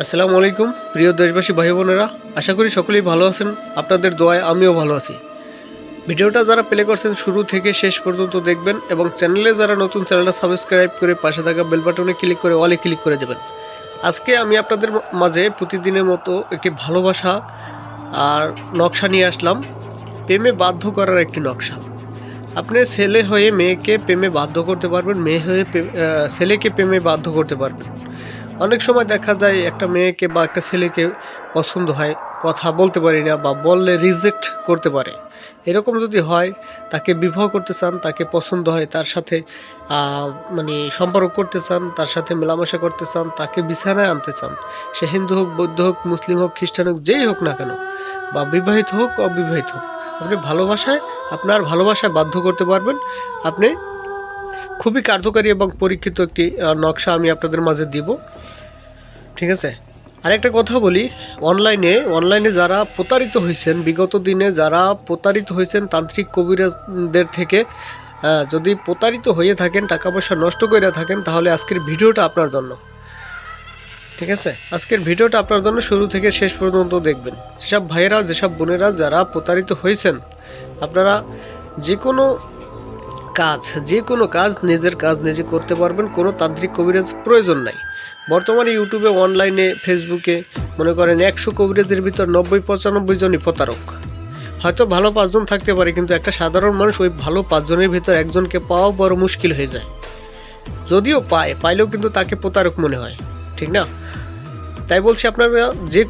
আসসালামু আলাইকুম প্রিয় দেশবাসী ভাই বোনেরা, আশা করি সকলেই ভালো আছেন। আপনাদের দোয়ায় আমিও ভালো আছি। ভিডিওটা যারা প্লে করছেন শুরু থেকে শেষ পর্যন্ত দেখবেন এবং চ্যানেলে যারা নতুন, চ্যানেলটা সাবস্ক্রাইব করে পাশে থাকা বেল বাটনে ক্লিক করে অলে ক্লিক করে দেবেন। আজকে আমি আপনাদের মাঝে প্রতিদিনের মতো একটি ভালোবাসা আর নকশা নিয়ে আসলাম। প্রেমে বাধ্য করার একটি নকশা। আপনি ছেলে হয়ে মেয়েকে প্রেমে বাধ্য করতে পারবেন, মেয়ে হয়ে ছেলেকে প্রেমে বাধ্য করতে পারবেন। অনেক সময় দেখা যায় একটা মেয়েকে বা একটা ছেলেকে পছন্দ হয়, কথা বলতে পারি না বা বললে রিজেক্ট করতে পারে। এরকম যদি হয়, তাকে বিবাহ করতে চান, তাকে পছন্দ হয়, তার সাথে সম্পর্ক করতে চান, তার সাথে মেলামেশা করতে চান, তাকে বিছানায় আনতে চান, সে হিন্দু হোক, বৌদ্ধ হোক, মুসলিম হোক, খ্রিস্টান হোক, যেই হোক না কেন, বা বিবাহিত হোক অবিবাহিত হোক, আপনি আপনার ভালোবাসায় বাধ্য করতে পারবেন। আপনি খুবই কার্যকারী এবং পরীক্ষিত একটি নকশা আমি আপনাদের মাঝে দিব, ঠিক আছে। আরেকটা কথা বলি, অনলাইনে যারা প্রতারিত হয়েছেন, বিগত দিনে যারা প্রতারিত হয়েছেন তান্ত্রিক কবিরাজদের থেকে, যদি প্রতারিত হয়ে থাকেন, টাকা পয়সা নষ্ট করে থাকেন, তাহলে আজকের ভিডিওটা আপনার জন্য, ঠিক আছে। আজকের ভিডিওটা আপনার জন্য শুরু থেকে শেষ পর্যন্ত দেখবেন। যেসব ভাইয়েরা, যেসব বোনেরা যারা প্রতারিত হয়েছেন, আপনারা যে কোনো কাজ নিজের কাজ নিজে করতে পারবেন, কোনো তান্ত্রিক কবিরাজ প্রয়োজন নাই। বর্তমানে ইউটিউবে, অনলাইনে, ফেসবুকে মনে করেন 100 কবিরাজের ভিতর 90-95 জনই প্রতারক। হয়তো ভালো 5 জন থাকতে পারে, কিন্তু একটা সাধারণ মানুষ ওই ভালো 5 জনের ভিতর একজনকে পাওয়া বড় মুশকিল হয়ে যায়। যদিও পাইলেও কিন্তু তাকে প্রতারক মনে হয়, ঠিক না? তাই বলছি, আপনারা যে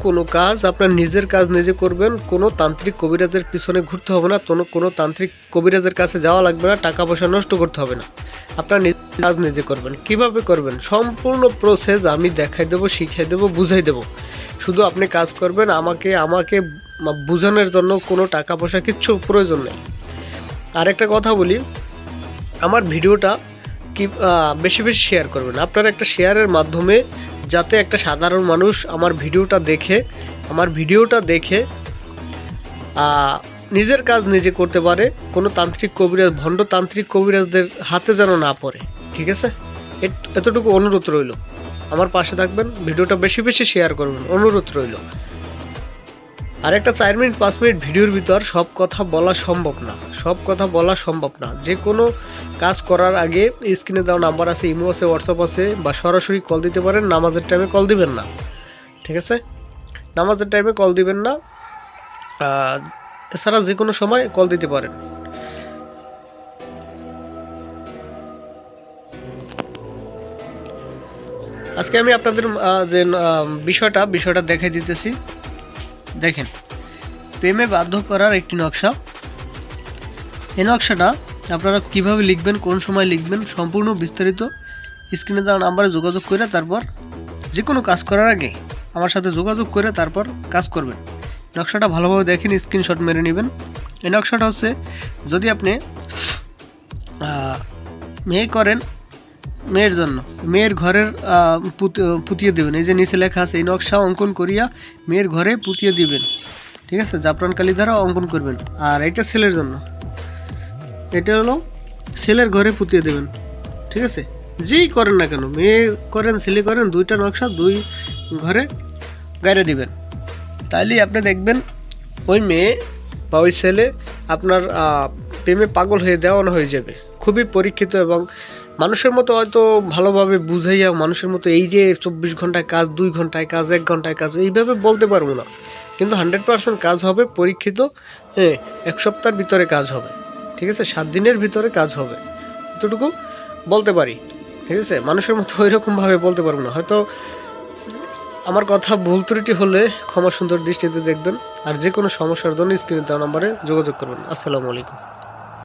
কোনো কাজ আপনার নিজের কাজ নিজে করবেন। কোনো তান্ত্রিক কবিরাজের পিছনে ঘুরতে হবে না, কোনো তান্ত্রিক কবিরাজের কাছে যাওয়া লাগবে না, টাকা পয়সা নষ্ট করতে হবে না। আপনার নিজের কাজ নিজে করবেন। কিভাবে করবেন সম্পূর্ণ প্রসেস আমি দেখাই দেবো, শিখিয়ে দেবো, বুঝাই দেবো। শুধু আপনি কাজ করবেন। আমাকে বোঝানোর জন্য কোনো টাকা পয়সা কিচ্ছু প্রয়োজন নেই। আরেকটা কথা বলি, আমার ভিডিওটা বেশি বেশি শেয়ার করবেন। আপনার একটা শেয়ারের মাধ্যমে যাতে একটা সাধারণ মানুষ আমার ভিডিওটা দেখে নিজের কাজ নিজে করতে পারে, কোনো ভণ্ড তান্ত্রিক কবিরাজদের হাতে যেন না পড়ে, ঠিক আছে। এতটুকু অনুরোধ রইল। আমার পাশে থাকবেন, ভিডিওটা বেশি বেশি শেয়ার করবেন, অনুরোধ রইল। আর একটা 4 মিনিট 5 মিনিট ভিডিওর ভিতর সব কথা বলা সম্ভব না। যে কোনো কাজ করার আগে স্ক্রিনে দেওয়া নাম্বার আছে, ইমো আছে, হোয়াটসঅ্যাপ আছে, বা সরাসরি কল দিতে পারেন। নামাজের টাইমে কল দিবেন না, ঠিক আছে। নামাজের টাইমে কল দিবেন না, এছাড়া যে কোনো সময় কল দিতে পারেন। আজকে আমি আপনাদের যে বিষয়টা দেখাই দিতেছি। দেখেন, প্রেমে বাধ্য করার একটি নকশা। এই নকশাটা আপনারা কিভাবে লিখবেন, কোন সময় লিখবেন, সম্পূর্ণ বিস্তারিত স্ক্রিনে দেওয়া নাম্বারে যোগাযোগ করে তারপর যে কোনো কাজ করার আগে আমার সাথে যোগাযোগ করে তারপর কাজ করবেন। নকশাটা ভালোভাবে দেখেন, স্ক্রিনশট মেরে নেবেন। এই নকশাটা হচ্ছে, যদি আপনি মেয়ে করেন, মেয়ের জন্য মেয়ের ঘরের পুতিয়ে দেবেন। এই যে নিচে লেখা আছে, এই নকশা অঙ্কন করিয়া মেয়ের ঘরে পুতিয়ে দিবেন, ঠিক আছে। জাফরান কালি দ্বারা অঙ্কন করবেন। আর এটা ছেলের জন্য, এটা হলো ছেলের ঘরে পুতিয়ে দেবেন, ঠিক আছে। যেই করেন না কেন, মেয়ে করেন, ছেলে করেন, দুইটা নকশা দুই ঘরে গাইরে দিবেন। তাইলেই আপনি দেখবেন ওই মেয়ে বা ওই ছেলে আপনার প্রেমে পাগল হয়ে দেওয়ানো হয়ে যাবে। খুবই পরীক্ষিত এবং মানুষের মতো হয়তো ভালোভাবে বুঝাইয়া, মানুষের মতো এই যে 24 ঘন্টায় কাজ, 2 ঘন্টায় কাজ, 1 ঘন্টায় কাজ, এইভাবে বলতে পারবো না। কিন্তু 100% কাজ হবে, পরীক্ষিত। 1 সপ্তাহের ভিতরে কাজ হবে, ঠিক আছে। 7 দিনের ভিতরে কাজ হবে, এতটুকু বলতে পারি, ঠিক আছে। মানুষের মতো ওইরকমভাবে বলতে পারবো না। হয়তো আমার কথা ভুল ত্রুটি হলে ক্ষমা সুন্দর দৃষ্টিতে দেখবেন। আর যে কোনো সমস্যার জন্য স্ক্রিনে দেওয়া নম্বরে যোগাযোগ করবেন। আসসালামু আলাইকুম।